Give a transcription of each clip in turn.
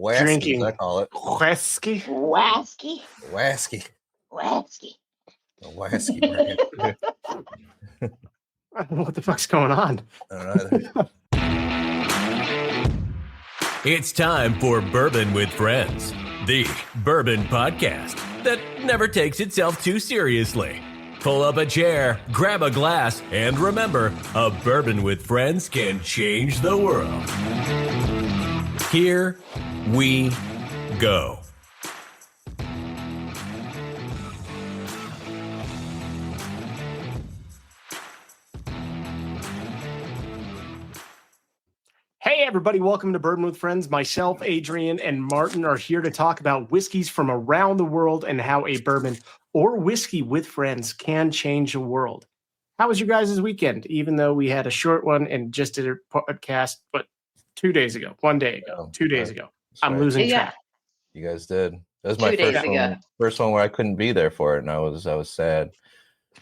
Drinking I call it. whiskey. Wasky. Wasky. Wasky. The Wasky brand. I don't know what the fuck's going on. I don't know either. It's time for Bourbon with Friends, the bourbon podcast that never takes itself too seriously. Pull up a chair, grab a glass, and remember, a bourbon with friends can change the world. Here we go. Hey, everybody. Welcome to Bourbon with Friends. Myself, Adrian, and Martin are here to talk about whiskeys from around the world and how a bourbon or whiskey with friends can change the world. How was your guys' weekend? Even though we had a short one and just did a podcast, but 2 days ago, 1 day ago, 2 days ago. I'm losing track. You guys did. That was my first one where I couldn't be there for it, and I was sad.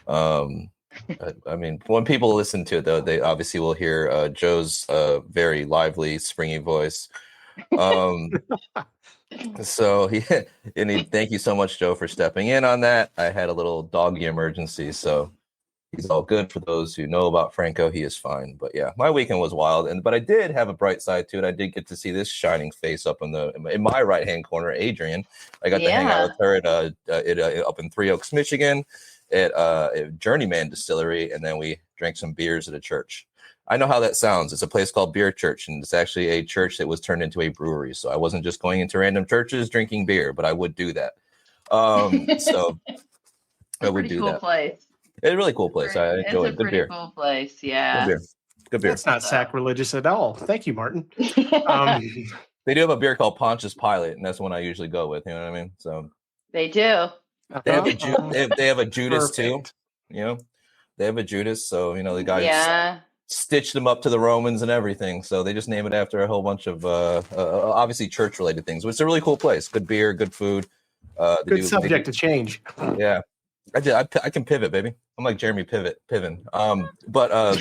I mean, when people listen to it, though, they obviously will hear Joe's very lively, springy voice. So thank you so much, Joe, for stepping in on that. I had a little doggy emergency, so he's all good. For those who know about Franco, he is fine. But yeah, my weekend was wild, but I did have a bright side to it. I did get to see this shining face up in my right hand corner, Adrian. I got to hang out with her at up in Three Oaks, Michigan, at Journeyman Distillery, and then we drank some beers at a church. I know how that sounds. It's a place called Beer Church, and it's actually a church that was turned into a brewery. So I wasn't just going into random churches drinking beer, but I would do that. So I would do that. Place. It's a really cool place. I enjoy it. Good beer. Cool place, yeah. Good beer. That's not sacrilegious at all. Thank you, Martin. They do have a beer called Pontius Pilate, and that's one I usually go with. You know what I mean? So they do. They have a Judas too. You know, they have a Judas. So the guys stitched them up to the Romans and everything. So they just name it after a whole bunch of obviously church related things. But it's a really cool place. Good beer, good food. Good subject to change. Yeah, I can pivot, baby. I'm like Jeremy Piven. But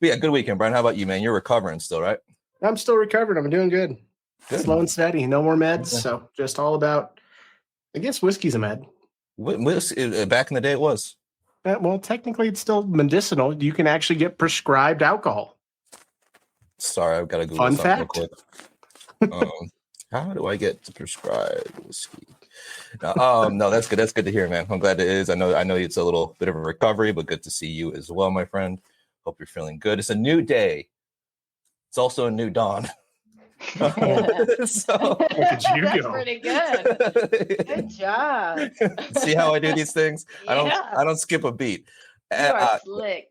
yeah, good weekend, Brian. How about you, man? You're recovering still, right? I'm still recovering. I'm doing good. Slow and steady. No more meds. So just all about, I guess whiskey's a med. Back in the day it was. Well, technically it's still medicinal. You can actually get prescribed alcohol. Sorry, I've got to Google Fun something fact. real quick. How do I get to prescribed whiskey? No, that's good. That's good to hear, man. I'm glad it is. I know it's a little bit of a recovery, but good to see you as well, my friend. Hope you're feeling good. It's a new day. It's also a new dawn. That's pretty good. Good job. See how I do these things? Yeah. I don't skip a beat. You are slick.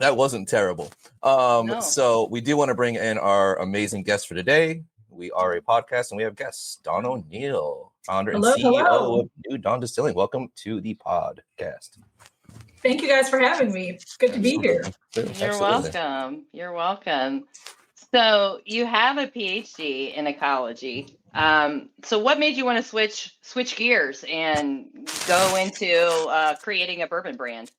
That wasn't terrible. No. So we do want to bring in our amazing guest for today. We are a podcast, and we have guests. Dawn O'Neill, founder and CEO of New Dawn Distilling. Welcome to the podcast. Thank you guys for having me. It's good to be here. You're welcome. You're welcome. So you have a PhD in ecology. So what made you want to switch gears and go into creating a bourbon brand?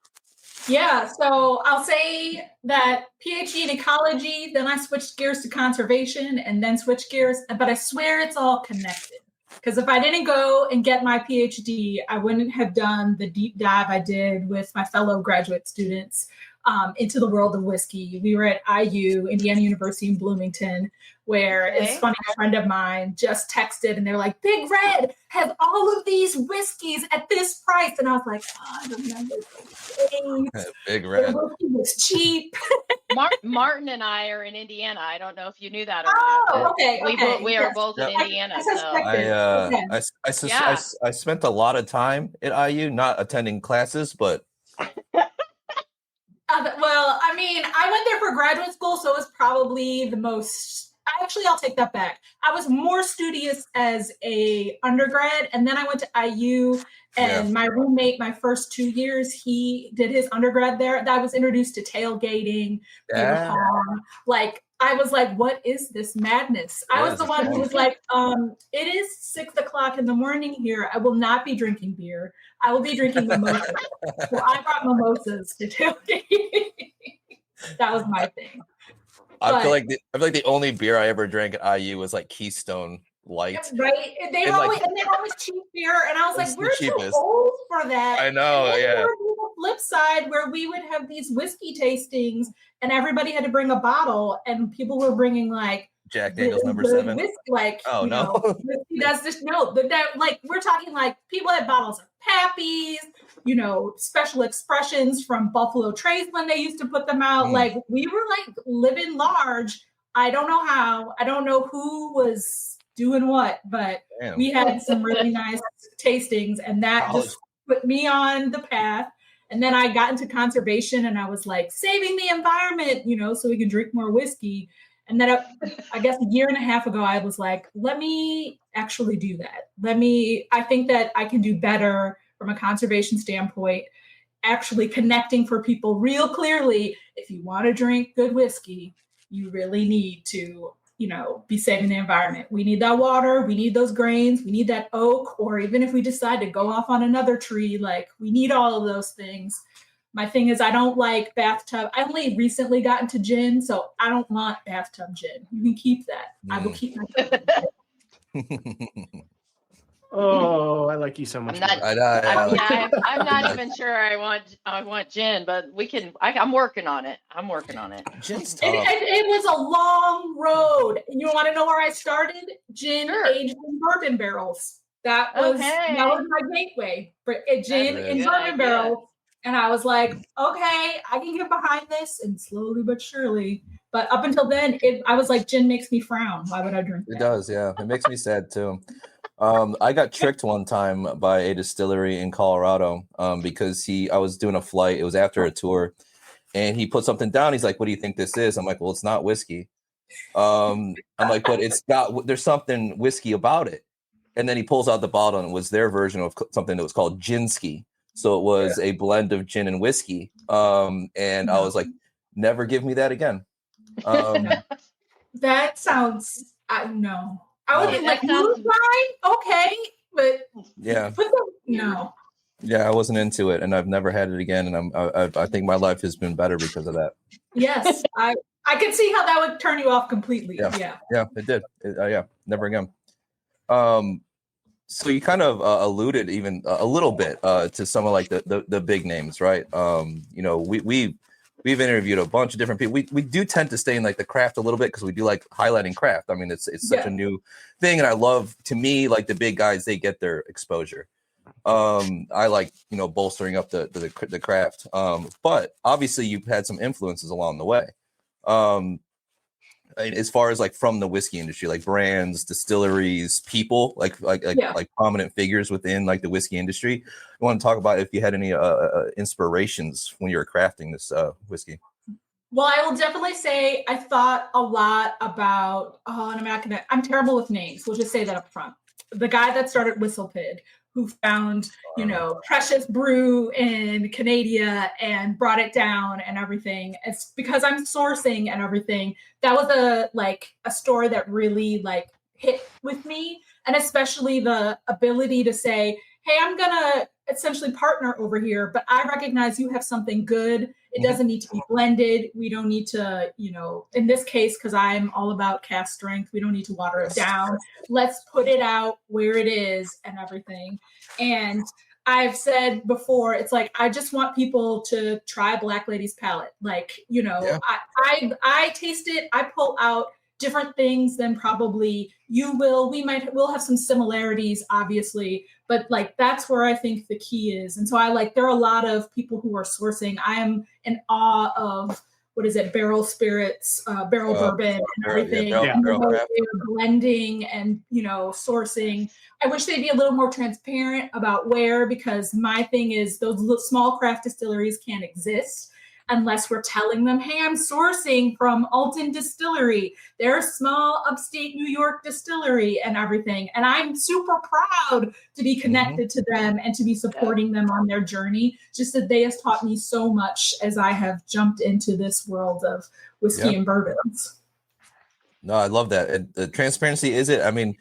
Yeah, so I'll say that PhD in ecology, then I switched gears to conservation and then switched gears, but I swear it's all connected. Because if I didn't go and get my PhD, I wouldn't have done the deep dive I did with my fellow graduate students into the world of whiskey. We were at IU, Indiana University in Bloomington, where it's funny, a friend of mine just texted and they're like, Big Red has all of these whiskeys at this price. And I was like, I remember those days. Big Red. The whiskey was cheap. Martin and I are in Indiana. I don't know if you knew that or not. Okay. We are both in Indiana. I spent a lot of time at IU not attending classes, but well, I mean, I went there for graduate school, so it was probably the most. I'll take that back. I was more studious as a undergrad, and then I went to IU, and my roommate, my first 2 years, he did his undergrad there. I was introduced to tailgating, like I was like, what is this madness? I was the one who was like, it is 6:00 in the morning here. I will not be drinking beer. I will be drinking mimosas. So I brought mimosas to tailgate. That was my thing. I feel like the only beer I ever drank at IU was like Keystone Light. Right? They're always cheap beer, and I was like, we're too old for that. I know, and yeah. The flip side, where we would have these whiskey tastings, and everybody had to bring a bottle, and people were bringing like Jack Daniel's number 7. Whiskey, like, oh no, whiskey, that's just no. But that, like, we're talking like people had bottles of Pappy's, special expressions from Buffalo Trace when they used to put them out. Like, we were like living large. I don't know how. I don't know who was doing what, but we had some really nice tastings, and that just put me on the path. And then I got into conservation, and I was like, saving the environment, so we can drink more whiskey. And then I guess a year and a half ago, I was like, let me actually do that. I think that I can do better from a conservation standpoint, actually connecting for people real clearly. If you want to drink good whiskey, you really need to be saving the environment. We need that water. We need those grains. We need that oak. Or even if we decide to go off on another tree, like, we need all of those things. My thing is, I don't like bathtub. I only recently got into gin, so I don't want bathtub gin. You can keep that. I will keep my Oh, I like you so much. I'm not even sure I want gin, but I'm working on it. Gin's tough. It was a long road. And you want to know where I started? Gin aged in bourbon barrels. That was my gateway. Gin in bourbon barrels. And I was like, okay, I can get behind this, and slowly but surely. But up until then, I was like, gin makes me frown. Why would I drink that? It does, yeah. It makes me sad too. I got tricked one time by a distillery in Colorado because I was doing a flight. It was after a tour, and he put something down. He's like, "What do you think this is?" I'm like, "Well, it's not whiskey." I'm like, "But there's something whiskey about it." And then he pulls out the bottle, and it was their version of something that was called Ginski. So it was a blend of gin and whiskey. And I was like, "Never give me that again." That sounds, no. I would be like, moonshine, okay, but no. Yeah, I wasn't into it, and I've never had it again. And I think my life has been better because of that. Yes, I could see how that would turn you off completely. Yeah, it did. Never again. So you kind of alluded even a little bit to some of like the big names, right? We've interviewed a bunch of different people. We do tend to stay in like the craft a little bit because we do like highlighting craft. I mean, it's such a new thing, and I love, to me, like the big guys, they get their exposure. I like bolstering up the craft. But obviously you've had some influences along the way. As far as like from the whiskey industry, like brands, distilleries, people, like prominent figures within like the whiskey industry. I want to talk about if you had any inspirations when you were crafting this whiskey. Well, I will definitely say I thought a lot about, and I'm terrible with names. We'll just say that up front. The guy that started WhistlePig, who found, Precious Brew in Canada and brought it down and everything. It's because I'm sourcing and everything. That was a story that really like hit with me. And especially the ability to say, hey, I'm going to essentially partner over here, but I recognize you have something good. It doesn't need to be blended. We don't need to, in this case, because I'm all about cast strength, we don't need to water it down. Let's put it out where it is and everything. And I've said before, it's like, I just want people to try Black Lady's palate. Like, I taste it, I pull out different things than probably you will. We'll have some similarities, obviously, but like that's where I think the key is. And so there are a lot of people who are sourcing. I am in awe of barrel spirits, barrel bourbon and everything. And they're blending and sourcing. I wish they'd be a little more transparent about where, because my thing is those small craft distilleries can't exist unless we're telling them, hey, I'm sourcing from Alton Distillery. They're a small upstate New York distillery and everything. And I'm super proud to be connected to them and to be supporting them on their journey. Just that they have taught me so much as I have jumped into this world of whiskey and bourbons. No, I love that. And the transparency is it. I mean,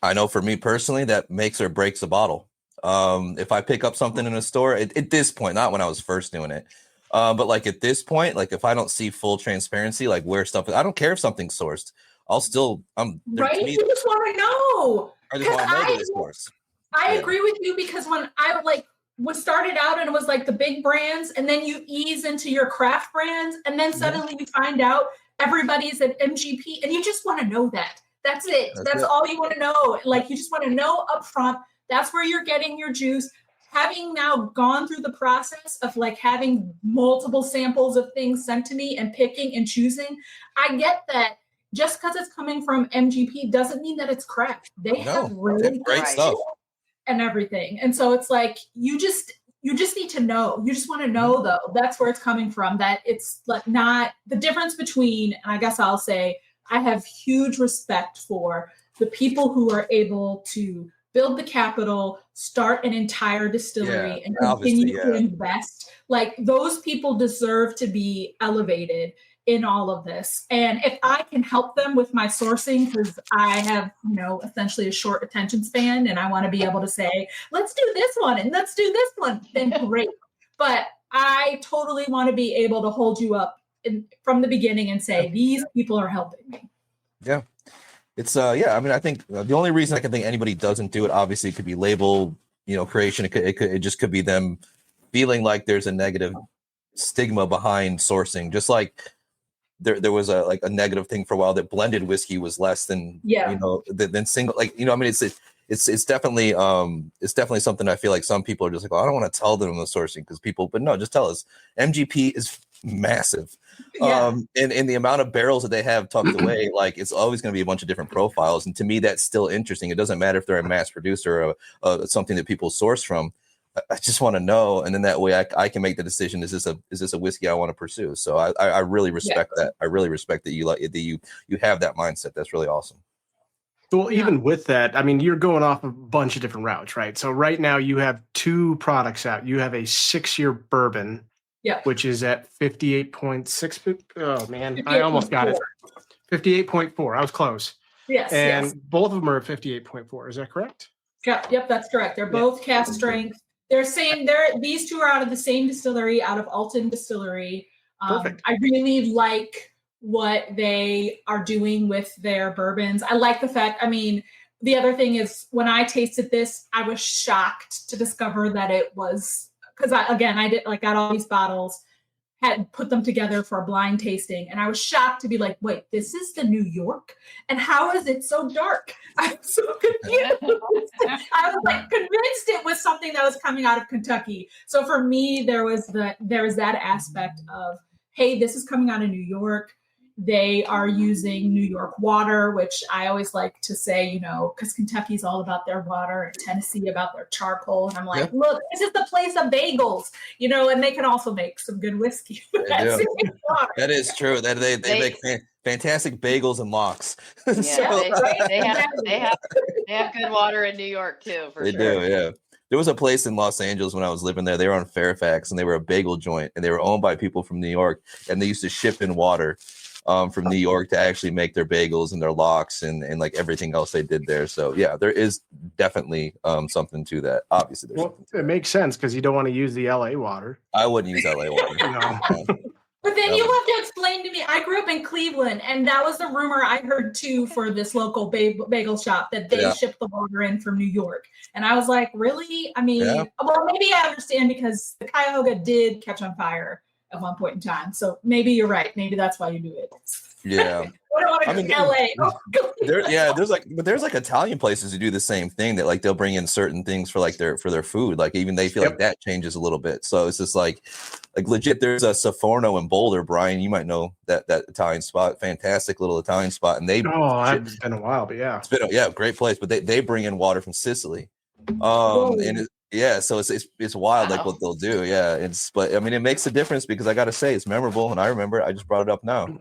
I know for me personally, that makes or breaks a bottle. If I pick up something in a store, at this point, not when I was first doing it, But like at this point, like if I don't see full transparency, like where stuff is, I don't care if something's sourced. I'll still, right. You just want to know. I just want to know that it's sourced. I agree with you, because when I was started out and it was like the big brands, and then you ease into your craft brands, and then suddenly you find out everybody's at MGP, and you just want to know that. That's it. That's all you want to know. Like, you just want to know up front. That's where you're getting your juice. Having now gone through the process of like having multiple samples of things sent to me and picking and choosing, I get that just because it's coming from MGP doesn't mean that it's crap. They have really great stuff and everything. And so it's like, you just need to know. You just want to know, though, that's where it's coming from, that it's like not the difference between, and I guess I'll say, I have huge respect for the people who are able to build the capital, start an entire distillery, and continue to invest. Like, those people deserve to be elevated in all of this. And if I can help them with my sourcing, because I have, essentially a short attention span, and I want to be able to say, let's do this one and let's do this one, then great. But I totally want to be able to hold you up from the beginning and say, these people are helping me. Yeah. It's I mean, I think the only reason I can think anybody doesn't do it, obviously, it could be label, creation. It just could be them feeling like there's a negative stigma behind sourcing. Just like there was a negative thing for a while that blended whiskey was less than than single. Like, I mean, it's definitely something I feel like some people are just like, oh, I don't want to tell them the sourcing but no, just tell us. MGP is massive. And the amount of barrels that they have tucked away, like, it's always going to be a bunch of different profiles. And to me, that's still interesting. It doesn't matter if they're a mass producer or something that people source from. I just want to know, and then that way I can make the decision: is this a whiskey I want to pursue? So I really respect that. I really respect that you have that mindset. That's really awesome. Well, even with that, I mean, you're going off a bunch of different routes, right? So right now you have 2 products out. You have a 6-year bourbon, which is at 58.6. Oh man, I almost got it. 58.4. I was close. Yes. And both of them are at 58.4. Is that correct? Yep, that's correct. They're both cast strength. These 2 are out of the same distillery, out of Alton Distillery. Perfect. I really like what they are doing with their bourbons. I like the fact, I mean, the other thing is, when I tasted this, I was shocked to discover that it was, because I got all these bottles, had put them together for a blind tasting, and I was shocked to be like, wait, this is the New York? And how is it so dark? I'm so confused. I was like convinced it was something that was coming out of Kentucky. So for me, there was that aspect of, hey, this is coming out of New York. They are using New York water, which I always like to say, because Kentucky's all about their water, and Tennessee about their charcoal. And I'm like, look, this is the place of bagels, and they can also make some good whiskey. That is true. That they make fantastic bagels and lox. Yeah, they have good water in New York too. They do, yeah. There was a place in Los Angeles when I was living there. They were on Fairfax, and they were a bagel joint, and they were owned by people from New York, and they used to ship in water from New York to actually make their bagels and their lox and like everything else they did there. So yeah, there is definitely something to that. Obviously, it makes sense, because you don't want to use the LA water. I wouldn't use LA water. But then you have to explain to me, I grew up in Cleveland, and that was the rumor I heard too for this local bagel shop, that they ship the water in from New York. And I was like, really? I mean, well, maybe I understand, because the Cuyahoga did catch on fire at one point in time. So maybe you're right. Maybe that's why you do it. Yeah. I mean, LA. There's like Italian places who do the same thing, that like they'll bring in certain things for like their food. Like even they feel like that changes a little bit. So it's just like legit. There's a Saforno in Boulder, Brian. You might know that Italian spot, fantastic little Italian spot. And it's been a while, but yeah, it's been great place. But they bring in water from Sicily, so it's wild, like what they'll do. Yeah, but I mean, it makes a difference, because I got to say it's memorable, and I remember it. I just brought it up now.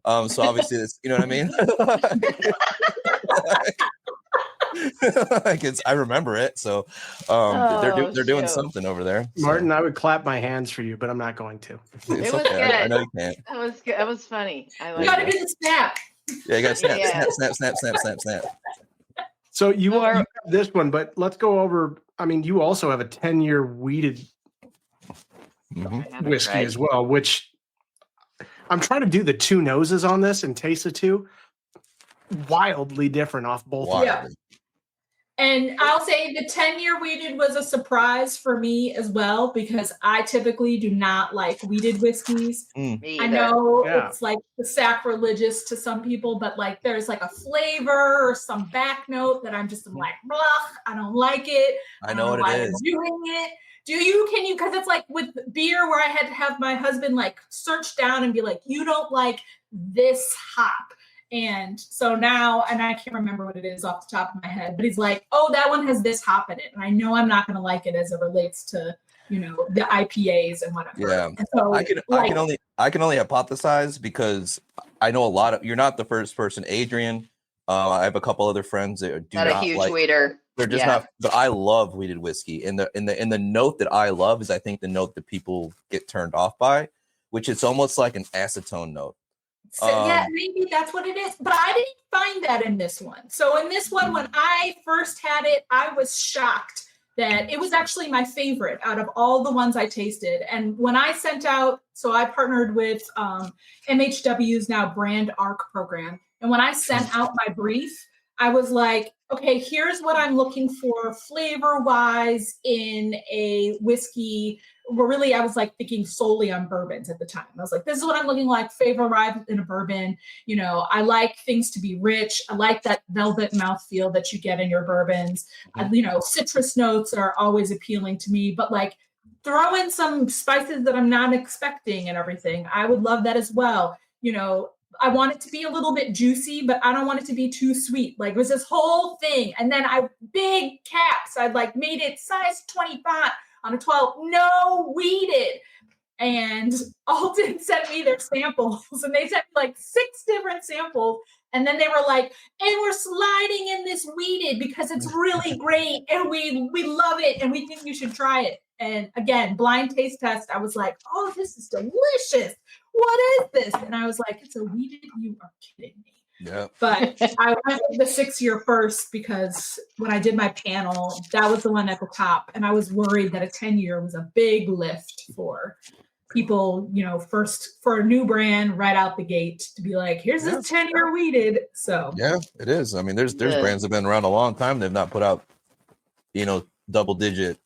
So obviously, it's, you know what I mean? I remember it. So they're doing something over there. So. Martin, I would clap my hands for you, but I'm not going to. It was good. I know you can't. That was good. That was funny. You got to do the snap. Yeah, you got to snap. So you have this one, but let's go over. I mean, you also have a 10-year weeded whiskey as well, which I'm trying to do the two noses on this and taste the two. Wildly different off both. Yeah. And I'll say the 10-year wheated was a surprise for me as well, because I typically do not like wheated whiskeys. I know it's like sacrilegious to some people, but like there's like a flavor or some back note that I'm like, blah, I don't like it. I know what it is. I'm doing it. Can you, because it's like with beer where I had to have my husband like search down and be like, you don't like this hop. And so now, and I can't remember what it is off the top of my head, but he's like, oh, that one has this hop in it. And I know I'm not going to like it as it relates to, you know, the IPAs and whatever. Yeah. And so, I can only hypothesize, because I know you're not the first person, Adrian. I have a couple other friends that do not a huge like, weeder. They're just not, but I love wheated whiskey. And the note that I love is, I think, the note that people get turned off by, which it's almost like an acetone note. So, yeah, maybe that's what it is. But I didn't find that in this one. So in this one, when I first had it, I was shocked that it was actually my favorite out of all the ones I tasted. And when I sent out, so I partnered with MHW's now Brand Arc program. And when I sent out my brief, I was like, okay, here's what I'm looking for flavor-wise in a whiskey. Well, really, I was like thinking solely on bourbons at the time. I was like, this is what I'm looking like, flavor-wise in a bourbon. You know, I like things to be rich. I like that velvet mouthfeel that you get in your bourbons. You know, citrus notes are always appealing to me, but like throw in some spices that I'm not expecting and everything. I would love that as well. You know, I want it to be a little bit juicy, but I don't want it to be too sweet. Like it was this whole thing. And then big caps. I'd like made it size 25 on a 12, no wheated. And Alton sent me their samples, and they sent me like 6 different samples. And then they were like, and we're sliding in this wheated because it's really great. And we love it. And we think you should try it. And again, blind taste test. I was like, oh, this is delicious. What is this? And I was like, it's a wheated. You are kidding me. Yeah. But I went with the 6-year first, because when I did my panel, that was the one at the top. And I was worried that a 10-year was a big lift for people, you know, first for a new brand right out the gate to be like, here's this 10-year wheated. So yeah, it is. I mean, there's brands that have been around a long time. They've not put out, you know, double digit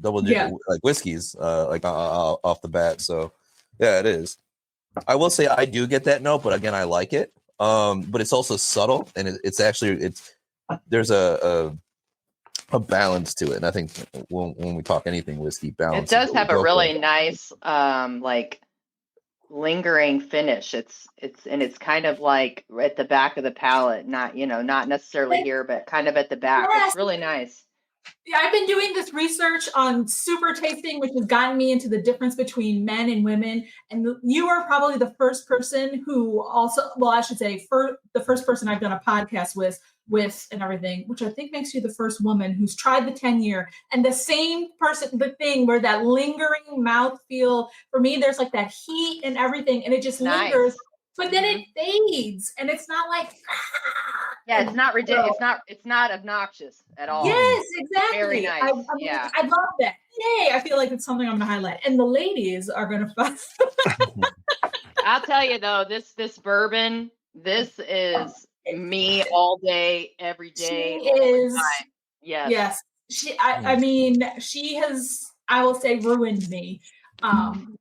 like whiskeys like off the bat. So yeah, it is. I will say I do get that note, but again, I like it. But it's also subtle, and there's a balance to it. And I think when we talk anything whiskey, balance. It does have a really nice like lingering finish. It's kind of like at the back of the palate, not necessarily here, but kind of at the back. It's really nice. Yeah, I've been doing this research on super tasting, which has gotten me into the difference between men and women. And you are probably the first person who I should say, the first person I've done a podcast with and everything, which I think makes you the first woman who's tried the 10-year. And the same person, the thing where that lingering mouthfeel, for me, there's like that heat and everything, and it just lingers. But then it fades, and it's not like it's not ridiculous. It's not obnoxious at all. Yes, exactly. Very nice. I love that. Yay! I feel like it's something I'm going to highlight, and the ladies are going to find. I'll tell you though, this bourbon, this is me all day, every day. She is. Time. Yes. I mean, she has. I will say, ruined me. And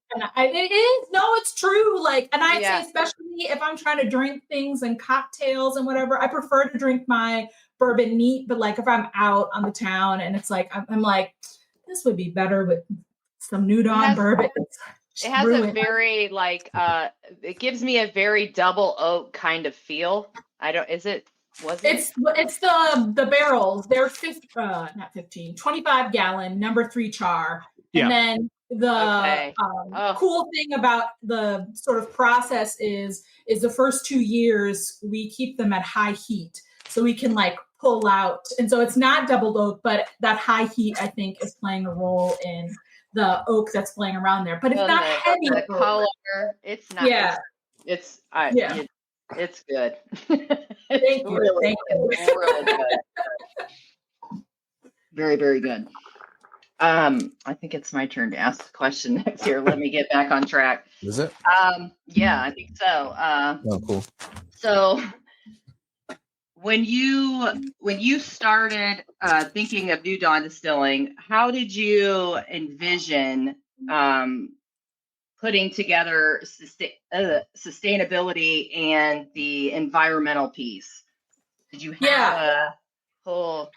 it's true. Like, and I say, especially if I'm trying to drink things and cocktails and whatever, I prefer to drink my bourbon neat. But like, if I'm out on the town and it's like, I'm like, this would be better with some New Dawn bourbon. It has a very like, it gives me a very double oak kind of feel. It's the barrels. They're 25 gallon, number 3 char. And then the cool thing about the sort of process is the first 2 years we keep them at high heat, so we can like pull out. And so it's not double oak, but that high heat I think is playing a role in the oak that's playing around there. But it's not heavy. The color, it's not. Yeah. It's good. Thank you. Really good. Very, very good. I think it's my turn to ask the question next here. Let me get back on track. Is it? Yeah, I think so. Oh, cool. So when you started thinking of New Dawn Distilling, how did you envision putting together sustainability and the environmental piece? Did you have a whole?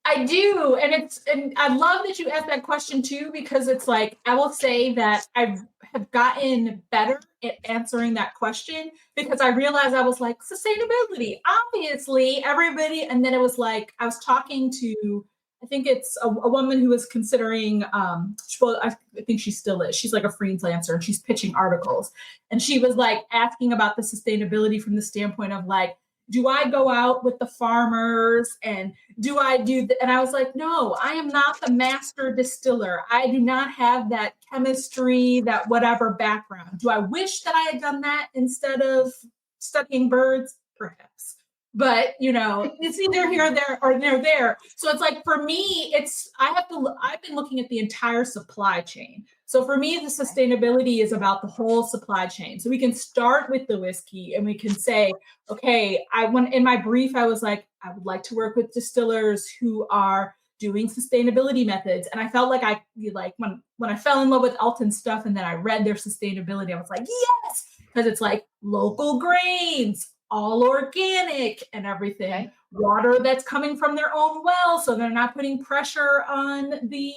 I do, and I love that you asked that question too, because it's like I will say that I have gotten better at answering that question, because I realized I was like, sustainability, obviously everybody, and then it was like I was talking to, I think it's a woman who was considering, well, I think she still is. She's like a freelancer and she's pitching articles, and she was like asking about the sustainability from the standpoint of like, do I go out with the farmers and do I do and I was like, no, I am not the master distiller. I do not have that chemistry, that whatever background. Do I wish that I had done that instead of studying birds? Perhaps. But it's either here, there, or there. So it's like, for me, I've been looking at the entire supply chain. So for me, the sustainability is about the whole supply chain. So we can start with the whiskey and we can say, okay, in my brief, I was like, I would like to work with distillers who are doing sustainability methods. And I felt like when I fell in love with Elton's stuff and then I read their sustainability, I was like, yes, because it's like local grains, all organic and everything. Okay. Water that's coming from their own well, so they're not putting pressure on the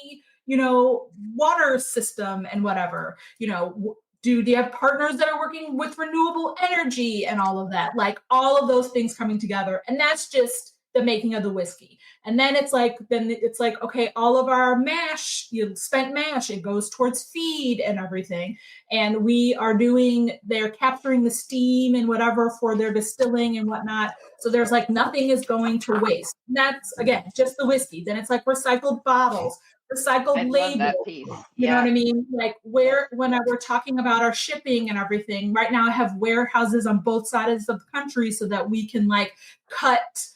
water system and whatever. Do you have partners that are working with renewable energy and all of that? Like all of those things coming together. And that's just the making of the whiskey. And then it's like, okay, all of our mash, spent mash, it goes towards feed and everything. And they're capturing the steam and whatever for their distilling and whatnot. So there's like nothing is going to waste. And that's, again, just the whiskey. Then it's like recycled bottles, recycled labels. You know what I mean? Like we're talking about our shipping and everything, right now I have warehouses on both sides of the country so that we can like cut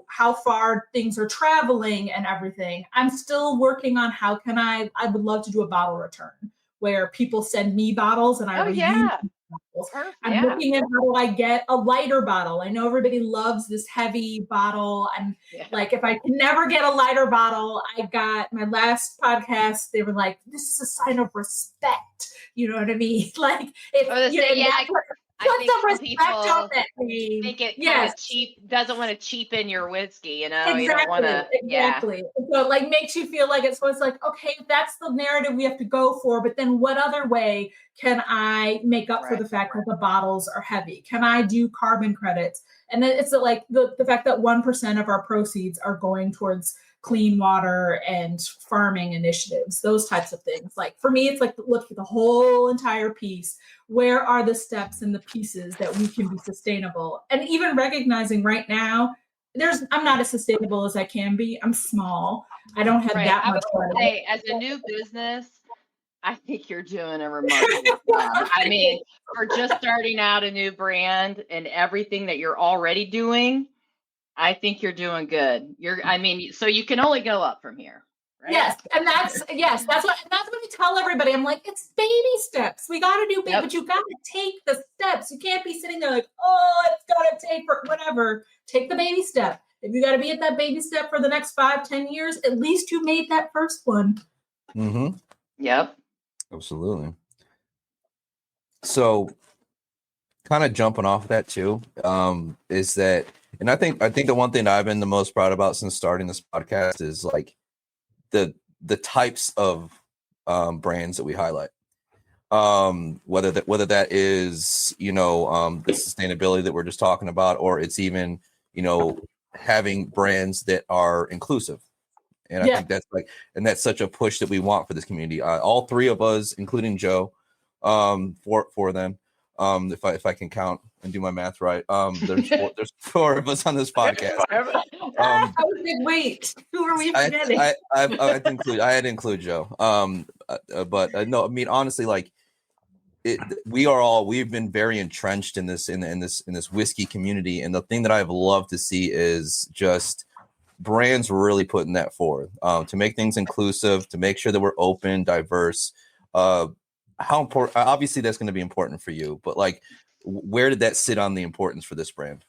how far things are traveling and everything. I'm still working on I would love to do a bottle return where people send me bottles and I reuse bottles. I'm looking at how do I get a lighter bottle. I know everybody loves this heavy bottle. And like, if I can never get a lighter bottle, I got my last podcast. They were like, this is a sign of respect. You know what I mean? Like, I think some people think it kind of cheap, doesn't want to cheapen your whiskey, Exactly, you don't want to. Exactly. So it like makes you feel like it's like, okay, that's the narrative we have to go for, but then what other way can I make up for the fact that the bottles are heavy? Can I do carbon credits? And then it's like the fact that 1% of our proceeds are going towards clean water and farming initiatives, those types of things. Like for me, it's like, look at the whole entire piece. Where are the steps and the pieces that we can be sustainable? And even recognizing right now, I'm not as sustainable as I can be. I'm small. I don't have that much money. As a new business, I think you're doing a remarkable job. I mean, for just starting out a new brand and everything that you're already doing, I think you're doing good. So you can only go up from here. Right? Yes. And that's what we tell everybody. I'm like, it's baby steps. We got to do baby, but you got to take the steps. You can't be sitting there like, oh, it's got to take for whatever. Take the baby step. If you got to be at that baby step for the next 5-10 years, at least you made that first one. Mm-hmm. Yep. Absolutely. So kind of jumping off of that too, is that, and I think the one thing that I've been the most proud about since starting this podcast is like the types of brands that we highlight. Whether that is, the sustainability that we're just talking about, or it's even, having brands that are inclusive. And I think that's such a push that we want for this community. All three of us, including Joe, for them. If I can count and do my math right, there's four of us on this podcast. I was like, wait, who are we forgetting? I had to include Joe. But no, I mean honestly, like we've been very entrenched in this whiskey community, and the thing that I've loved to see is just brands really putting that forward to make things inclusive, to make sure that we're open, diverse. How important? Obviously, that's going to be important for you, but like, where did that sit on the importance for this brand?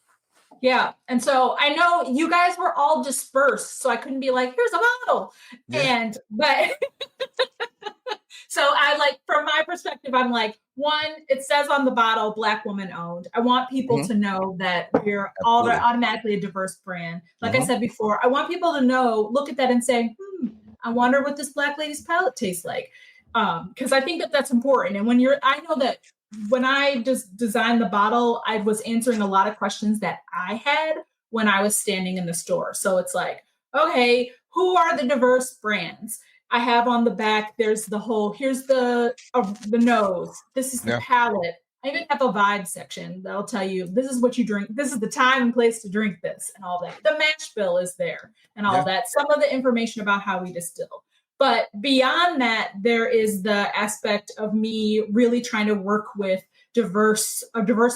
Yeah. And so I know you guys were all dispersed, so I couldn't be like, here's a bottle. Yeah. But so I like, from my perspective, I'm like, one, it says on the bottle, Black woman owned. I want people to know that we're all automatically a diverse brand. Like I said before, I want people to know, look at that and say, I wonder what this Black lady's palate tastes like. Because I think that that's important. And I know that when I just designed the bottle, I was answering a lot of questions that I had when I was standing in the store. So it's like, okay, who are the diverse brands? I have on the back, there's the whole, here's the nose. This is the palate. I even have a vibe section that'll tell you, this is what you drink. This is the time and place to drink this and all that. The mash bill is there and all that. Some of the information about how we distill. But beyond that, there is the aspect of me really trying to work with a diverse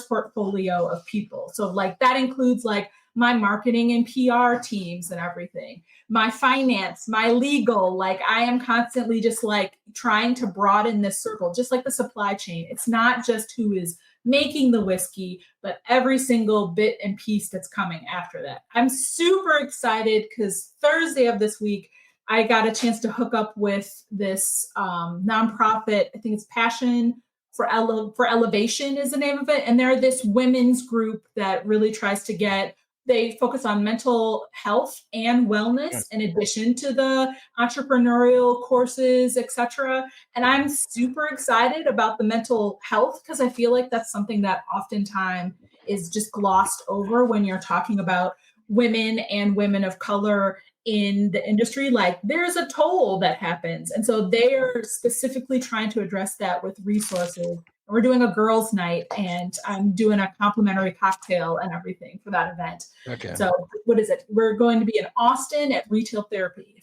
portfolio of people. So like that includes like my marketing and PR teams and everything, my finance, my legal, like I am constantly just like trying to broaden this circle, just like the supply chain. It's not just who is making the whiskey, but every single bit and piece that's coming after that. I'm super excited because Thursday of this week, I got a chance to hook up with this nonprofit. I think it's Passion for Elevation is the name of it. And they're this women's group that really tries to they focus on mental health and wellness in addition to the entrepreneurial courses, etc. And I'm super excited about the mental health because I feel like that's something that oftentimes is just glossed over when you're talking about women and women of color in the industry. Like there's a toll that happens. And so they are specifically trying to address that with resources. We're doing a girls' night and I'm doing a complimentary cocktail and everything for that event. Okay. So what is it? We're going to be in Austin at Retail Therapy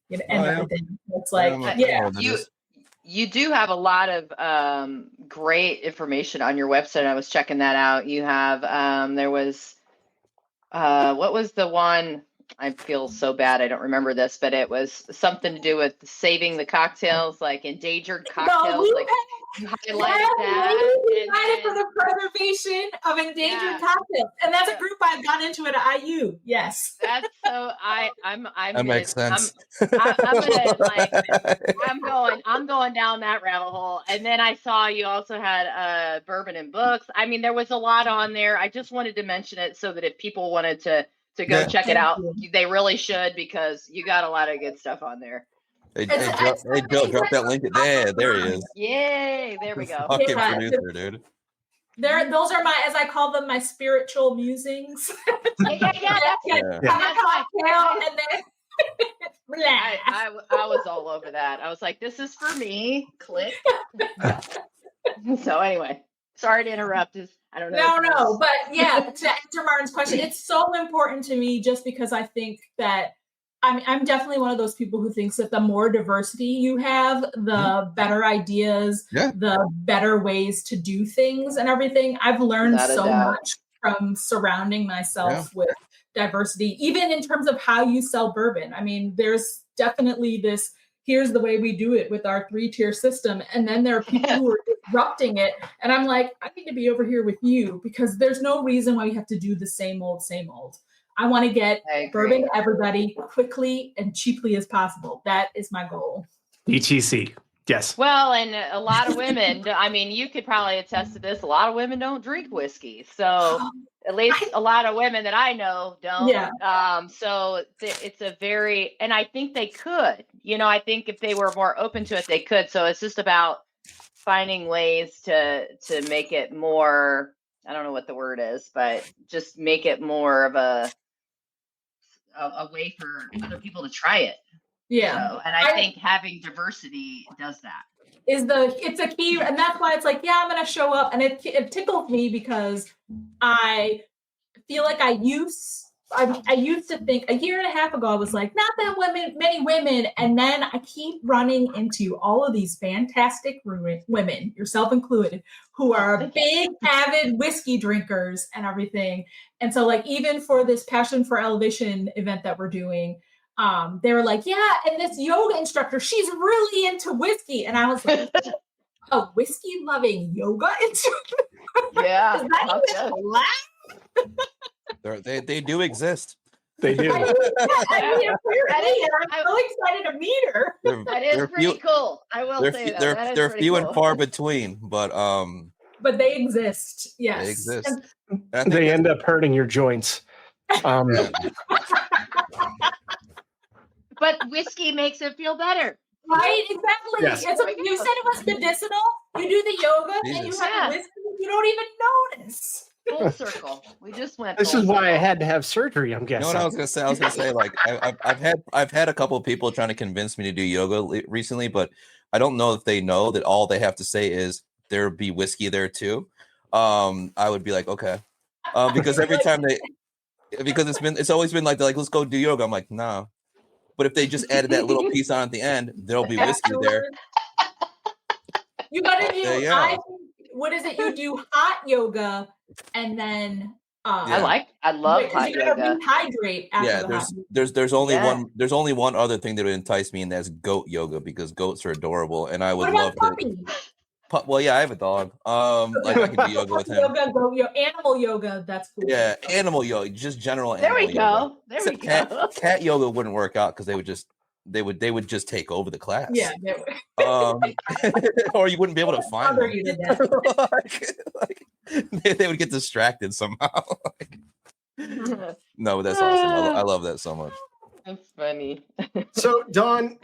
and everything. It's like, You do have a lot of great information on your website. I was checking that out. You have, there was, what was the one? I feel so bad. I don't remember this, but it was something to do with saving the cocktails, like endangered cocktails. Like you highlighted that. United for the preservation of endangered cocktails, and that's a group I've gone into at IU. Yes, that's so. That makes sense. I'm going down that rabbit hole, and then I saw you also had bourbon and books. I mean, there was a lot on there. I just wanted to mention it so that if people wanted to go check it out, they really should, because you got a lot of good stuff on there. Hey, Joe, drop that link. There he is. Yay, there we go. Fucking producer, dude. Those are my, as I call them, my spiritual musings. I was all over that. I was like, this is for me. Click. So anyway, sorry to interrupt. I don't know. No, but yeah, to answer Martin's question, it's so important to me just because I think that I'm definitely one of those people who thinks that the more diversity you have, the better ideas, the better ways to do things and everything. I've learned so much from surrounding myself with diversity, even in terms of how you sell bourbon. I mean, there's definitely this, here's the way we do it with our 3-tier system. And then there are people who are disrupting it. And I'm like, I need to be over here with you because there's no reason why we have to do the same old. I want to get bourbon to everybody quickly and cheaply as possible. That is my goal. ETC. Yes. Well, and a lot of women, I mean, you could probably attest to this. A lot of women don't drink whiskey. So at least a lot of women that I know don't. Yeah. So it's a very, and I think they could, I think if they were more open to it, they could. So it's just about finding ways to make it more, I don't know what the word is, but just make it more of a way for other people to try it. Yeah. So, and I think having diversity does that. It's a key, and that's why it's like, I'm going to show up, and it tickles me because I feel like I used I used to think a year and a half ago, I was like, not that many women. And then I keep running into all of these fantastic women, yourself included, who are big, avid whiskey drinkers and everything. And so like, even for this Passion for Elevation event that we're doing, they were like, yeah, and this yoga instructor, she's really into whiskey. And I was like, a whiskey loving yoga instructor? Yeah. Is that even allowed? They do exist. They do. I mean, apparently, I'm so excited to meet her. That is pretty cool. I will say that. They're few and far between, but they exist. Yes, they exist. They end up hurting your joints. But whiskey makes it feel better. Right? Exactly. Yes. You said it was medicinal. You do the yoga and you have the whiskey. You don't even notice. Full circle. We just went. This is why I had to have surgery, I'm guessing. You know what I was gonna say? Like I've had a couple of people trying to convince me to do yoga recently, but I don't know if they know that all they have to say is there be whiskey there too. I would be like, okay, because every time it's always been like let's go do yoga. I'm like, nah. But if they just added that little piece on at the end, there'll be whiskey there. You gotta do. What is it? You do hot yoga, and then I love hot you yoga. gotta rehydrate after Yeah, the hot there's only one other thing that would entice me, and that's goat yoga because goats are adorable, and I would love to. Well, yeah, I have a dog. Like I can do yoga with him. Animal yoga, that's cool. Yeah, animal yoga, just general animal yoga. There we go. Cat yoga wouldn't work out because they would just take over the class. Yeah. Or you wouldn't be able to find them. You did that. They would get distracted somehow. No, that's awesome. I love that so much. That's funny. So, Dawn,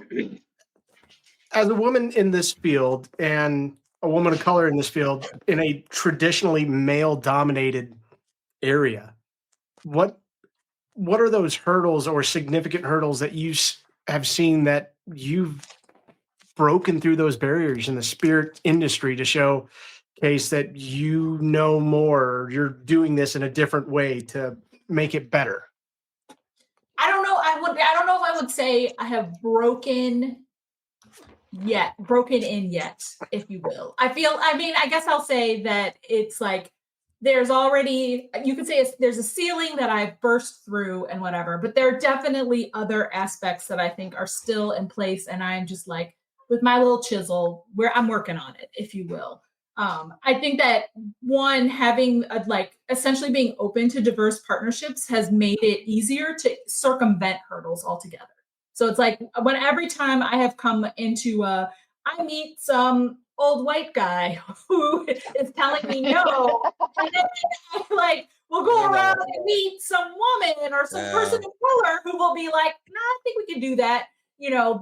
as a woman in this field and a woman of color in this field in a traditionally male-dominated area, what are those hurdles or significant hurdles that you have seen that you've broken through those barriers in the spirit industry to show case that you know more, you're doing this in a different way to make it better? I don't know. I don't know if I would say I have broken in yet, if you will. I guess I'll say that it's like there's already, you could say there's a ceiling that I've burst through and whatever, but there are definitely other aspects that I think are still in place. And I'm just like, with my little chisel, where I'm working on it, if you will. I think that one, having essentially being open to diverse partnerships has made it easier to circumvent hurdles altogether. So it's like every time I have come into I meet some old white guy who is telling me no, and then we'll go around and meet some woman or some person of color who will be like, no, I think we can do that.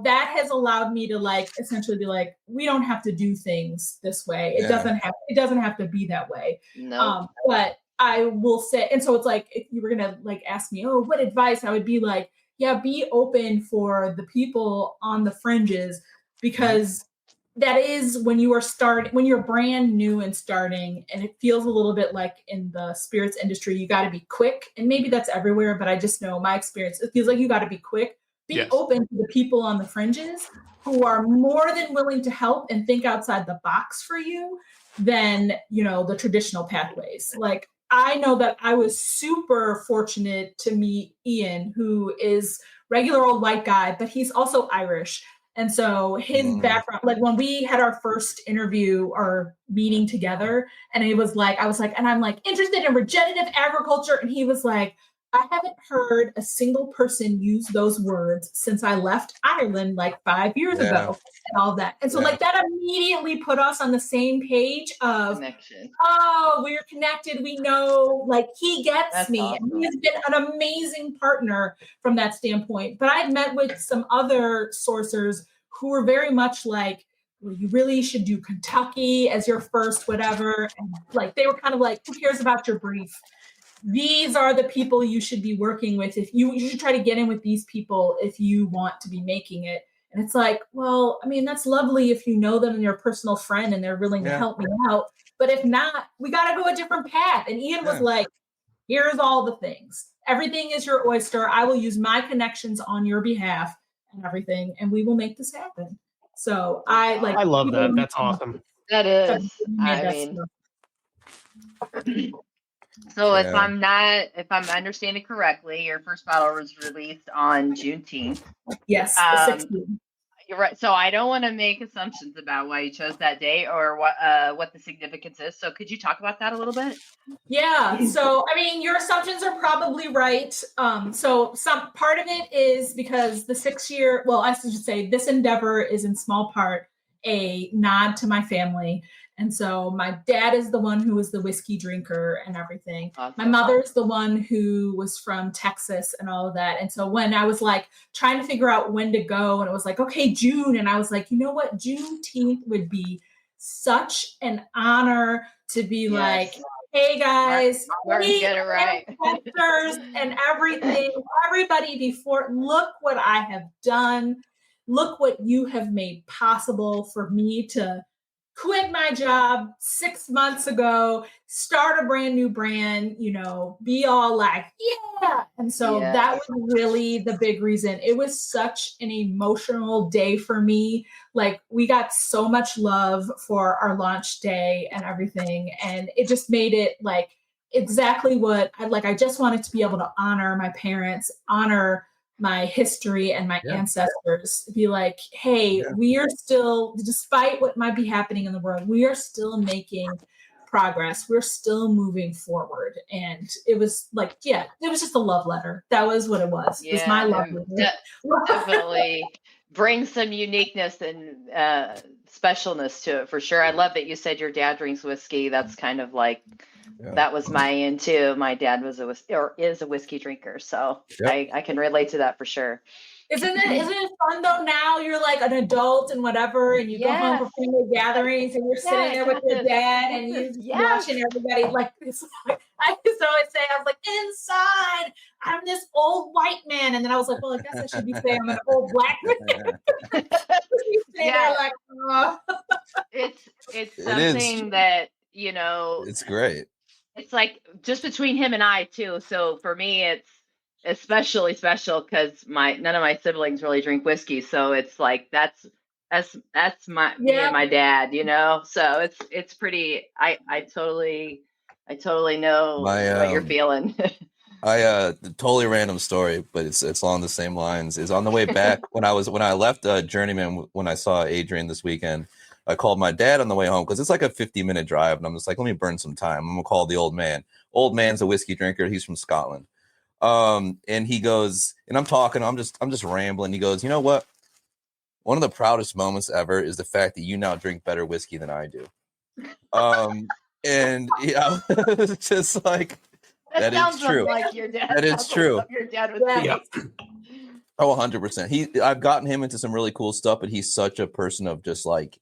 That has allowed me to essentially be like, we don't have to do things this way. It doesn't have to be that way. No. But I will say, and so it's like, if you were gonna ask me, oh, what advice, I would be like, yeah, be open for the people on the fringes, because that is when you're brand new and starting, and it feels a little bit like in the spirits industry, you got to be quick. And maybe that's everywhere, but I just know my experience, it feels like you got to be quick. Be open to the people on the fringes who are more than willing to help and think outside the box for you than, the traditional pathways. Like, I know that I was super fortunate to meet Ian, who is regular old white guy, but he's also Irish. And so his background, when we had our first interview or meeting together, and it was I was like, and I'm interested in regenerative agriculture. And he was like, I haven't heard a single person use those words since I left Ireland 5 years ago and all that. And so that immediately put us on the same page of connection. Oh, we're connected. We know, he gets That's me. Awesome. And he has been an amazing partner from that standpoint. But I've met with some other sourcers who were very much well, you really should do Kentucky as your first whatever. And they were kind of who cares about your brief? These are the people you should be working with. If you should try to get in with these people if you want to be making it. And it's well, I mean, that's lovely if you know them and you're a personal friend and they're willing to help me out. But if not, we got to go a different path. And Ian was Here's all the things. Everything is your oyster. I will use my connections on your behalf and everything, and we will make this happen. So I love that. That's awesome. That is. Made I that mean, stuff. so if Yeah. I'm understanding correctly, your first bottle was released on Juneteenth. Yes, the 16th. You're right. So I don't want to make assumptions about why you chose that day or what the significance is. So could you talk about that a little bit? Yeah. So I mean, your assumptions are probably right. So some part of it is because the 6-year, well, I should say this endeavor is in small part a nod to my family. And so my dad is the one who was the whiskey drinker and everything. Awesome. My mother's the one who was from Texas and all of that. And so when I was like trying to figure out when to go, and it was like, okay, June. And I was like, you know what? Juneteenth would be such an honor to be like, hey guys, Martin, get it right. ancestors and everything, everybody before, look what I have done. Look what you have made possible for me to quit my job 6 months ago, start a brand new brand, be all like, yeah. And so that was really the big reason. It was such an emotional day for me. Like, we got so much love for our launch day and everything. And it just made it like exactly what I just wanted to be able to honor my parents, honor my history and my ancestors, be like, hey, we are still, despite what might be happening in the world, we are still making progress. We're still moving forward. And it was like, it was just a love letter. That was what it was. It was my love letter. Definitely brings some uniqueness and specialness to it for sure. I love that you said your dad drinks whiskey. That's kind of like, that was my end too. My dad was is a whiskey drinker. So I can relate to that for sure. Isn't it fun though? Now you're like an adult and whatever, and you go home for family gatherings and you're sitting there with your dad and you're watching everybody like this. I used to always say, I was like, inside, I'm this old white man. And then I was like, well, I guess I should be saying I'm an old black man. Like, oh. It's something that, it's great. It's like just between him and I too. So for me, it's especially special because none of my siblings really drink whiskey. So it's like that's my me and my dad, So it's pretty. I totally know what you're feeling. I totally random story, but it's along the same lines. Is on the way back when I left Journeyman, when I saw Adrian this weekend, I called my dad on the way home because it's like a 50-minute drive, and I'm just like, let me burn some time. I'm gonna call the old man. Old man's a whiskey drinker. He's from Scotland. And he goes, and I'm talking, I'm just rambling. He goes, you know what? One of the proudest moments ever is the fact that you now drink better whiskey than I do. And it's just like that is true. Like your dad. That is true. Your dad would Oh, 100%. I've gotten him into some really cool stuff, but he's such a person of just like,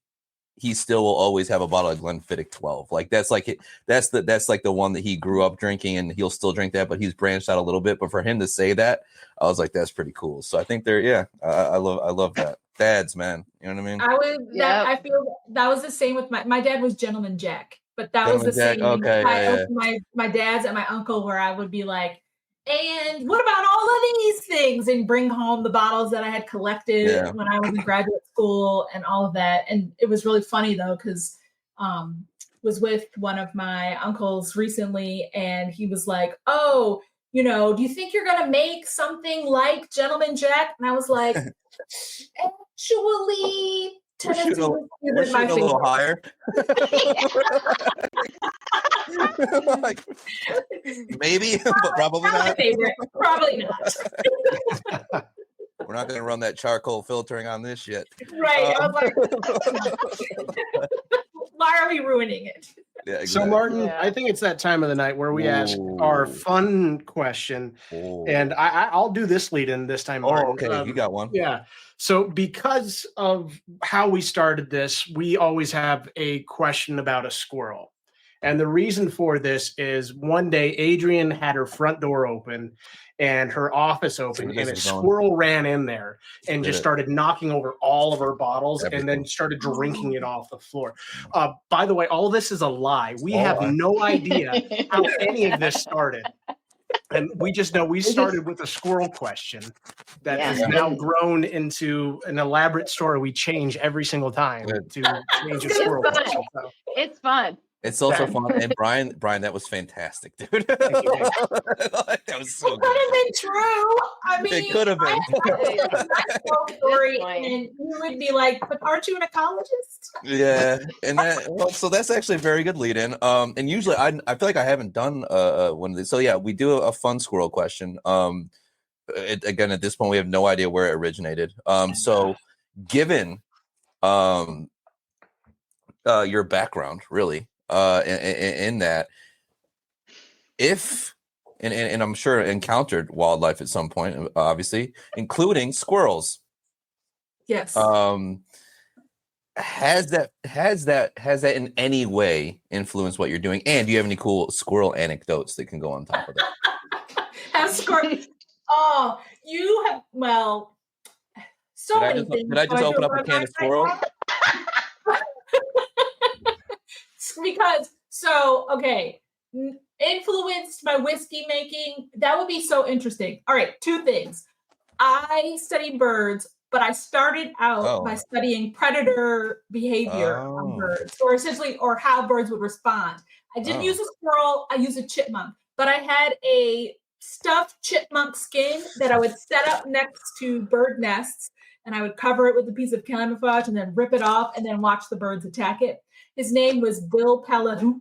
he still will always have a bottle of Glenfiddich 12. Like that's like the one that he grew up drinking, and he'll still drink that, but he's branched out a little bit. But for him to say that, I was like, that's pretty cool. So I think I love that. Dads, man. You know what I mean? I feel that was the same with my dad was Gentleman Jack, but that was the same. Okay, my dad's and my uncle, where I would be like, and what about all of these things, and bring home the bottles that I had collected when I was in graduate school and all of that. And it was really funny though, because was with one of my uncles recently, and he was like, oh, do you think you're going to make something like Gentleman Jack? And I was like, actually, Tennessee is my a little higher. Like, maybe, but probably not. My favorite. Probably not. We're not going to run that charcoal filtering on this yet. Right. I was like, why are we ruining it? Yeah, exactly. So, Martin, I think it's that time of the night where we ask our fun question. And I'll do this lead in this time, Martin. Okay. You got one. Yeah. So because of how we started this, we always have a question about a squirrel. And the reason for this is one day Adrian had her front door open and her office open, and a squirrel ran in there and just started knocking over all of her bottles and then started drinking it off the floor. By the way, all this is a lie. We have no idea how any of this started. And we just know we started with a squirrel question that has now grown into an elaborate story we change every single time to change a squirrel question. So. It's fun. It's also fun. And Brian, that was fantastic, dude. Thank you. That was so It good. could have been true. I mean, It could have been. Story, and you would be like, but aren't you an ecologist? Yeah, and so that's actually a very good lead-in. And usually I feel like I haven't done one of these. So yeah, we do a fun squirrel question. Again, at this point, we have no idea where it originated. So given your background, really, in that, if and I'm sure encountered wildlife at some point, obviously, including squirrels. Yes. Has that in any way influenced what you're doing? And do you have any cool squirrel anecdotes that can go on top of it? Oh, you have many things. Did I just open up a can of squirrel? Because influenced by whiskey making, that would be so interesting. All right, two things. I study birds, but I started out by studying predator behavior on birds, or how birds would respond. I didn't use a squirrel, I used a chipmunk, but I had a stuffed chipmunk skin that I would set up next to bird nests, and I would cover it with a piece of camouflage and then rip it off and then watch the birds attack it. His name was Bwfpodcast.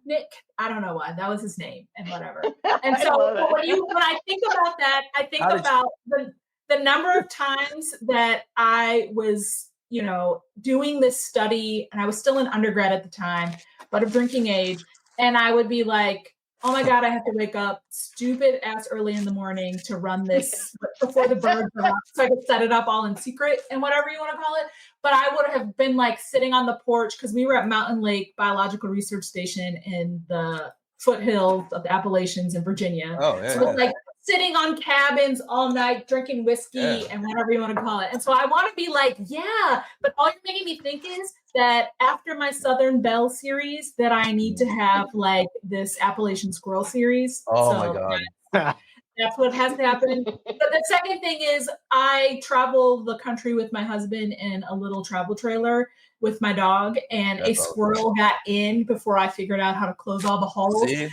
I don't know why. That was his name and whatever. And so when I think about that, I think about the number of times that I was, doing this study, and I was still an undergrad at the time, but of drinking age. And I would be like, oh my God, I have to wake up stupid ass early in the morning to run this before the birds are up, so I could set it up all in secret and whatever you want to call it. But I would have been like sitting on the porch because we were at Mountain Lake Biological Research Station in the foothills of the Appalachians in Virginia. So it's like sitting on cabins all night, drinking whiskey and whatever you want to call it. And so I want to be like, but all you're making me think is that after my Southern Belle series, that I need to have like this Appalachian Squirrel series. My God. That's what has to happen. But the second thing is I travel the country with my husband in a little travel trailer with my dog, and a squirrel got in before I figured out how to close all the holes. See?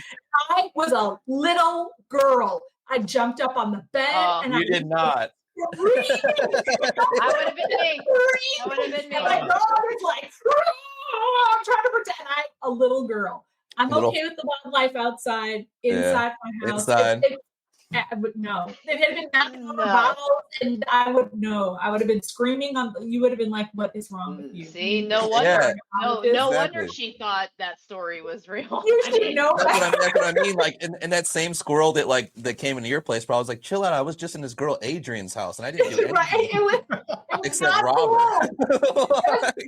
I was a little girl. I jumped up on the bed. And you did not. I would have been me. And my dog is like, I'm trying to pretend I'm a little girl. I'm okay with the wildlife outside, inside my house. I would know. If it had been knocking over bottles, and I would know. I would have been screaming you would have been like, what is wrong with you? See, no wonder. No wonder she thought that story was real. You should know. That's what I mean. Like, and that same squirrel that came into your place, bro, I was like, chill out. I was just in this girl Adrian's house, and I didn't do anything. Right. It was except Robert. It's a 24.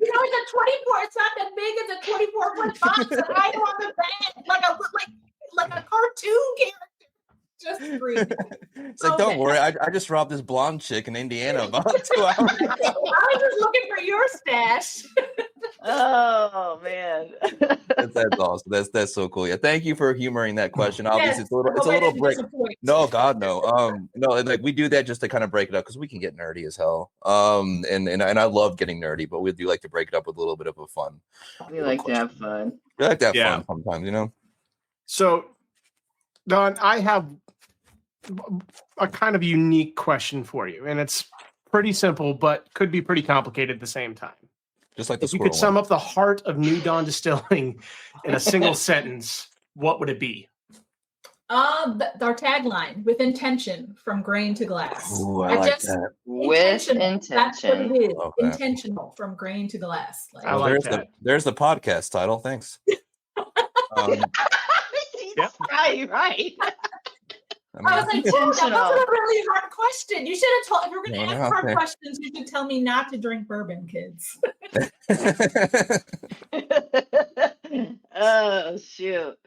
It's not that big. It's a 24-foot box, and I am on the bed like a cartoon character. Just breathe. It's like, don't worry. I just robbed this blonde chick in Indiana about 2 hours ago. I was just looking for your stash. Oh man, that's awesome. That's so cool. Yeah, thank you for humoring that question. Obviously, it's a little break. No, God, no. No, like we do that just to kind of break it up because we can get nerdy as hell. And I love getting nerdy, but we do like to break it up with a little bit of a fun. We like to have fun. We like to have fun sometimes, So, Don, I have a kind of unique question for you, and it's pretty simple, but could be pretty complicated at the same time. Just like the if you could sum up the heart of New Dawn Distilling in a single sentence, what would it be? Our tagline: with intention, from grain to glass. Ooh, I like that. With intention. That's what it is. Okay. Intentional, from grain to glass. I like that. There's the podcast title. Thanks. Right. I was like, that wasn't a really hard question. You should have told. If you're going to ask hard questions, you should tell me not to drink bourbon, kids. Oh shoot.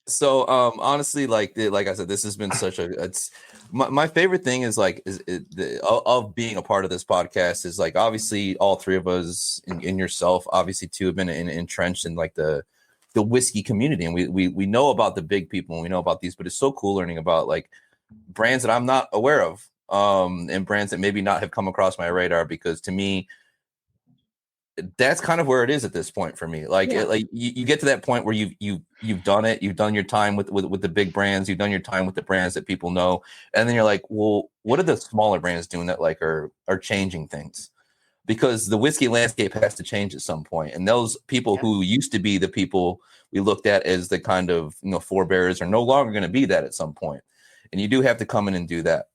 So honestly, like I said, this has been such it's my favorite thing is of being a part of this podcast is like obviously all three of us and yourself obviously too have been entrenched in like the the whiskey community, and we know about the big people and we know about these, but it's so cool learning about like brands that I'm not aware of, and brands that maybe not have come across my radar, because to me, that's kind of where it is at this point for me. Like, you get to that point where you've done it, you've done your time with the big brands, you've done your time with the brands that people know, and then you're like, well, what are the smaller brands doing that like are changing things? Because the whiskey landscape has to change at some point, and those people who used to be the people we looked at as the kind of forebears are no longer going to be that at some point, and you do have to come in and do that.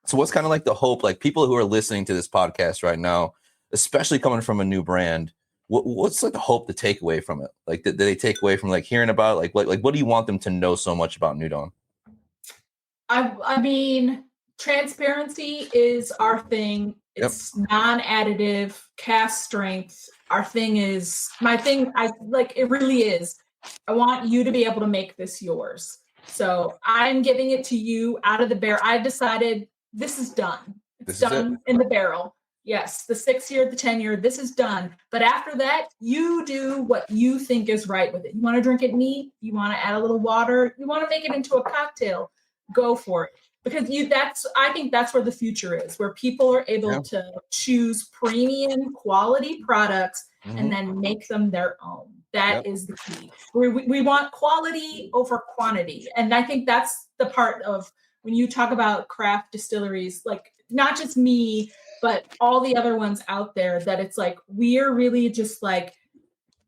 So what's kind of like the hope, like people who are listening to this podcast right now, especially coming from a new brand, what's like the hope to take away from it? Like that they take away from like hearing about like what do you want them to know so much about New Dawn? I mean, transparency is our thing. It's non-additive, cast strength. Our thing is my thing. I like it really is. I want you to be able to make this yours. So I'm giving it to you out of the barrel. I've decided this is done. It's done in the barrel. Yes, the 6-year, the 10-year, this is done. But after that, you do what you think is right with it. You want to drink it neat? You want to add a little water? You want to make it into a cocktail? Go for it. Because I think that's where the future is, where people are able to choose premium quality products and then make them their own. That is the key. We want quality over quantity. And I think that's the part of when you talk about craft distilleries, like not just me, but all the other ones out there, that it's like, we're really just like,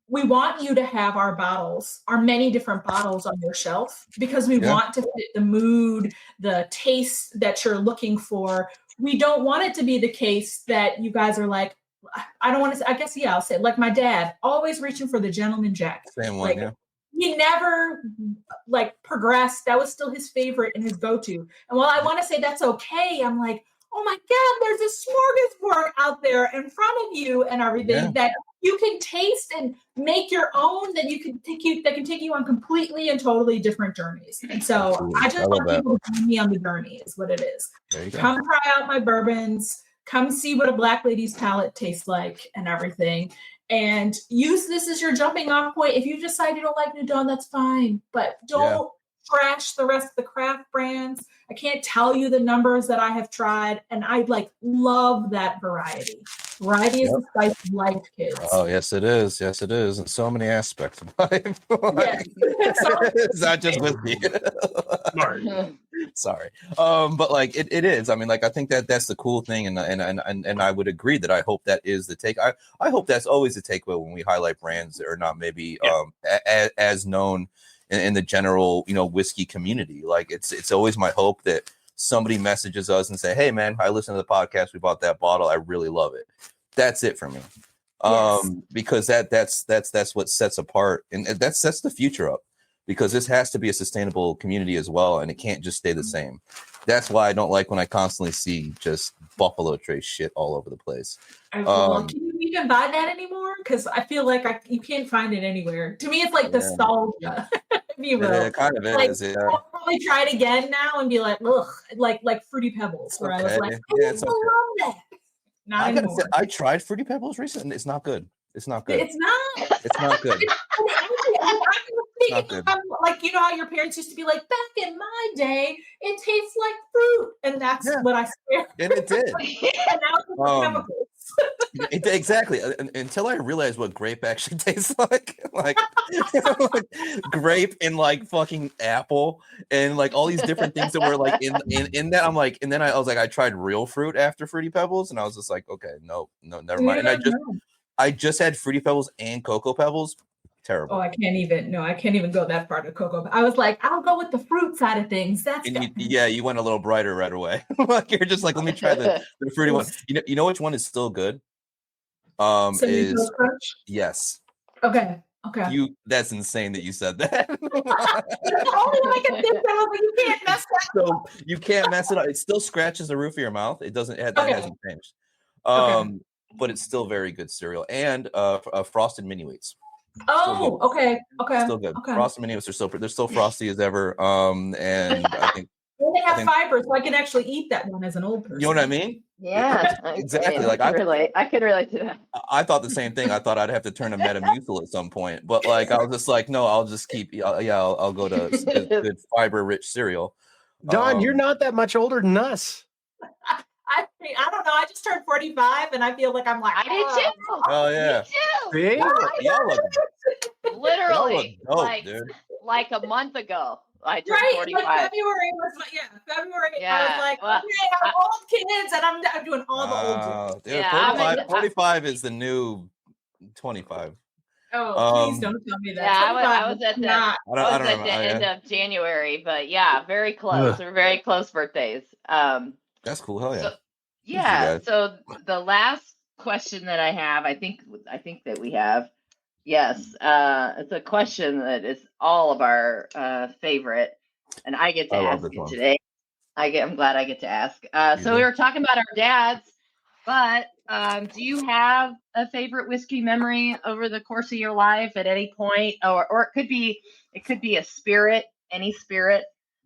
we want you to have our bottles, our many different bottles on your shelf, because we want to fit the mood, the taste that you're looking for. We don't want it to be the case that you guys are like, I don't want to say, I guess, I'll say, like my dad, always reaching for the gentleman jack. Same one, like, he never like progressed. That was still his favorite and his go-to. And while I want to say that's okay, I'm like, oh my God, there's a smorgasbord out there in front of you and everything that you can taste and make your own, that can take you on completely and totally different journeys. And so I just want people to join me on the journey is what it is. Come try out my bourbons, come see what a Black Lady's palate tastes like and everything. And use this as your jumping off point. If you decide you don't like New Dawn, that's fine. But don't trash the rest of the craft brands. I can't tell you the numbers that I have tried, and I love that variety. Variety is the spice of life, kids. Oh, yes, it is. Yes, it is. In so many aspects of life. It's not just whiskey. Sorry. But like it is. I mean, like I think that's the cool thing, and I would agree that I hope that is the take. I hope that's always the takeaway when we highlight brands that are not maybe as known in the general whiskey community. Like it's always my hope that somebody messages us and say, hey man, I listened to the podcast, we bought that bottle, I really love it. That's it for me. Because that's what sets apart, and that sets the future up, because this has to be a sustainable community as well, and it can't just stay the same. That's why I don't like when I constantly see just Buffalo Trace shit all over the place. Can you even buy that anymore? Because I feel like you can't find it anywhere. To me, it's like nostalgia, if you will. It kind of is. I'll probably try it again now and be like, ugh, like Fruity Pebbles, where I was like, I love that. Not anymore. I tried Fruity Pebbles recently, and it's not good. It's not good. It's not. It's not good. Not good. Like, you know how your parents used to be like, back in my day, it tastes like fruit. And that's what I swear. And it did. And now it's chemicals. Exactly. Until I realized what grape actually tastes like. Like grape and like fucking apple and like all these different things that were like in that. I'm like, and then I was like, I tried real fruit after Fruity Pebbles, and I was just like, okay, no, never mind. And I just had Fruity Pebbles and Cocoa Pebbles. Terrible. Oh, I can't even go that far to cocoa. I was like, I'll go with the fruit side of things. You went a little brighter right away. Like you're just like, let me try the fruity one. You know which one is still good? Is Crunch? Yes. Okay. That's insane that you said that. It's the only one I can think of, but you can't mess that up. So you can't mess it up. It still scratches the roof of your mouth. It doesn't. It hasn't changed. But it's still very good cereal, and frosted mini wheats. Oh, okay. Still good. Okay. Frosted mini wheats are they're still frosty as ever. And I think they have fiber, so I can actually eat that one as an old person. You know what I mean? Yeah, Exactly. I could relate to that. I thought the same thing. I thought I'd have to turn to Metamucil at some point, but like I was just like, no, I'll just keep. I'll go to good fiber-rich cereal. Don, you're not that much older than us. I don't know. I just turned 45, and I feel like I'm like, I did too. Oh yeah. Me too. Y'all look Literally, dope, dude. like a month ago, I turned right, 45. like February was February. Yeah, I was like, well, okay, I have old kids, and I'm doing all the old kids. Dude, Yeah, 45 is the new 25. Oh, please don't tell me that. Yeah, I was at the I end of January, but yeah, very close. We're very close birthdays. That's cool. Hell yeah. So, yeah. So the last question that I have, I think that we have, yes, it's a question that is all of our favorite, and I get to ask it today. I'm glad I get to ask. So we were talking about our dads, but do you have a favorite whiskey memory over the course of your life at any point, or it could be a spirit, any spirit,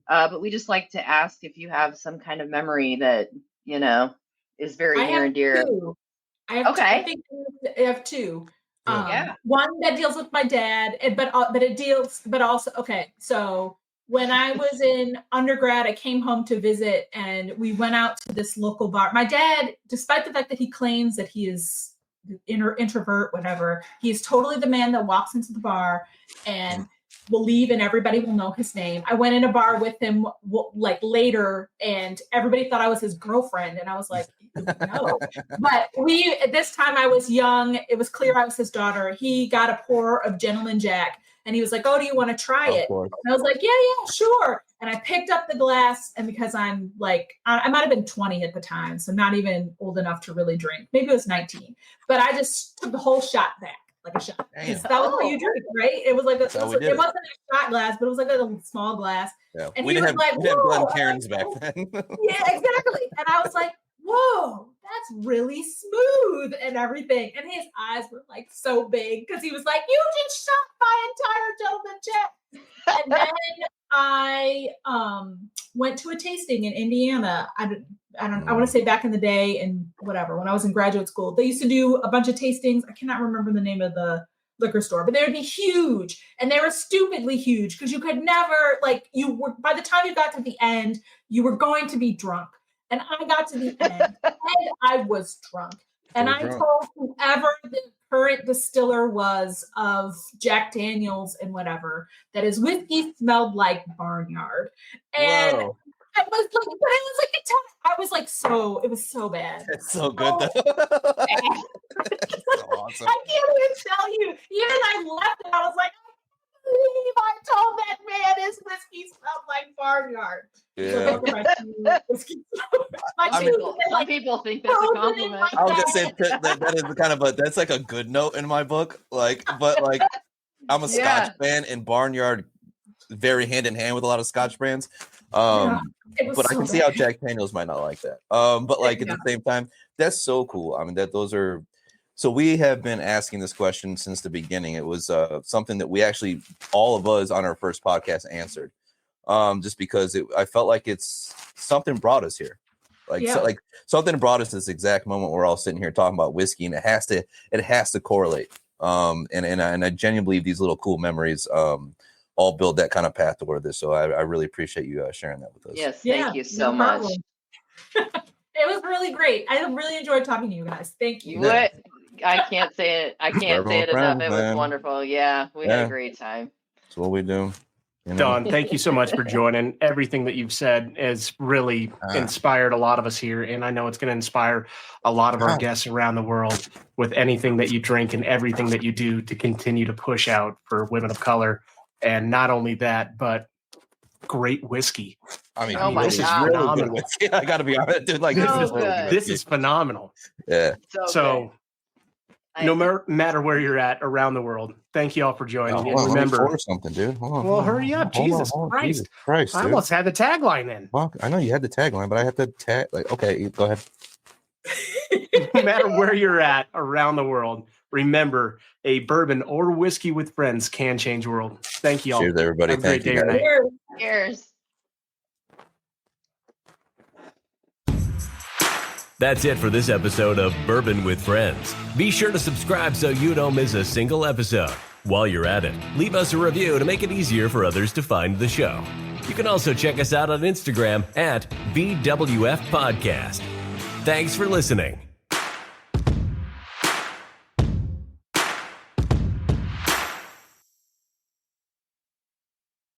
but we just like to ask if you have some kind of memory that is very near and dear. I think I have two. One that deals with my dad, but also okay. So when I was in undergrad, I came home to visit, and we went out to this local bar. My dad, despite the fact that he claims that he is introvert, whatever, he is totally the man that walks into the bar and will leave, and everybody will know his name. I went in a bar with him like later, and everybody thought I was his girlfriend, and I was like, no. But this time I was young. It was clear I was his daughter. He got a pour of Gentleman Jack. And he was like, oh, do you want to try it? And I was like, yeah, sure. And I picked up the glass. And because I'm like, I might have been 20 at the time, so not even old enough to really drink. Maybe it was 19. But I just took the whole shot back, like a shot. That was what you drink, right? It was like, it wasn't a shot glass, but it was like a small glass. Yeah. And we didn't have Glencairns back then. Yeah, exactly. And I was like, whoa, that's really smooth and everything. And his eyes were like so big because he was like, you just shot my entire Gentleman Jack. And then I went to a tasting in Indiana. I want to say back in the day and whatever, when I was in graduate school, they used to do a bunch of tastings. I cannot remember the name of the liquor store, but they would be huge, and they were stupidly huge because you could never, by the time you got to the end, you were going to be drunk. And I got to the end, and I was drunk. And I told whoever the current distiller was of Jack Daniels and whatever, that his whiskey smelled like barnyard. And it was so bad. It's so good though. That's so awesome. I can't even tell you. Even I left and I was like, I told that man his whiskey smelled like barnyard. Yeah. Some people think that's a compliment. I was gonna say that is kind of that's like a good note in my book. But I'm a Scotch fan, and Barnyard very hand in hand with a lot of Scotch brands. But I can see how Jack Daniels might not like that. But at the same time, that's so cool. I mean, those are. So we have been asking this question since the beginning. It was something that we actually, all of us on our first podcast answered, just because I felt like it's something brought us here. Something brought us this exact moment we're all sitting here talking about whiskey, and it has to correlate. And I genuinely believe these little cool memories all build that kind of path toward this. So I really appreciate you sharing that with us. Yes, thank you so much. It was really great. I really enjoyed talking to you guys. Thank you. What? I can't say it. I can't say it enough. It was wonderful. Yeah, we had a great time. That's what we do. Don, thank you so much for joining. Everything that you've said has really inspired a lot of us here, and I know it's going to inspire a lot of our guests around the world with anything that you drink and everything that you do to continue to push out for women of color. And not only that, but great whiskey. I mean, this is really good whiskey. I got to be honest, dude. This is phenomenal. Yeah. So no matter where you're at around the world, thank you all for joining. And remember something, dude. Well, hurry up. Jesus Christ. I almost had the tagline in. Well, I know you had the tagline, but I have to okay, go ahead. No matter where you're at around the world, remember, a bourbon or whiskey with friends can change the world. Thank you all. Cheers, everybody. Have a great day or night. Cheers. That's it for this episode of Bourbon with Friends. Be sure to subscribe so you don't miss a single episode. While you're at it, leave us a review to make it easier for others to find the show. You can also check us out on Instagram at Bwfpodcast. Thanks for listening.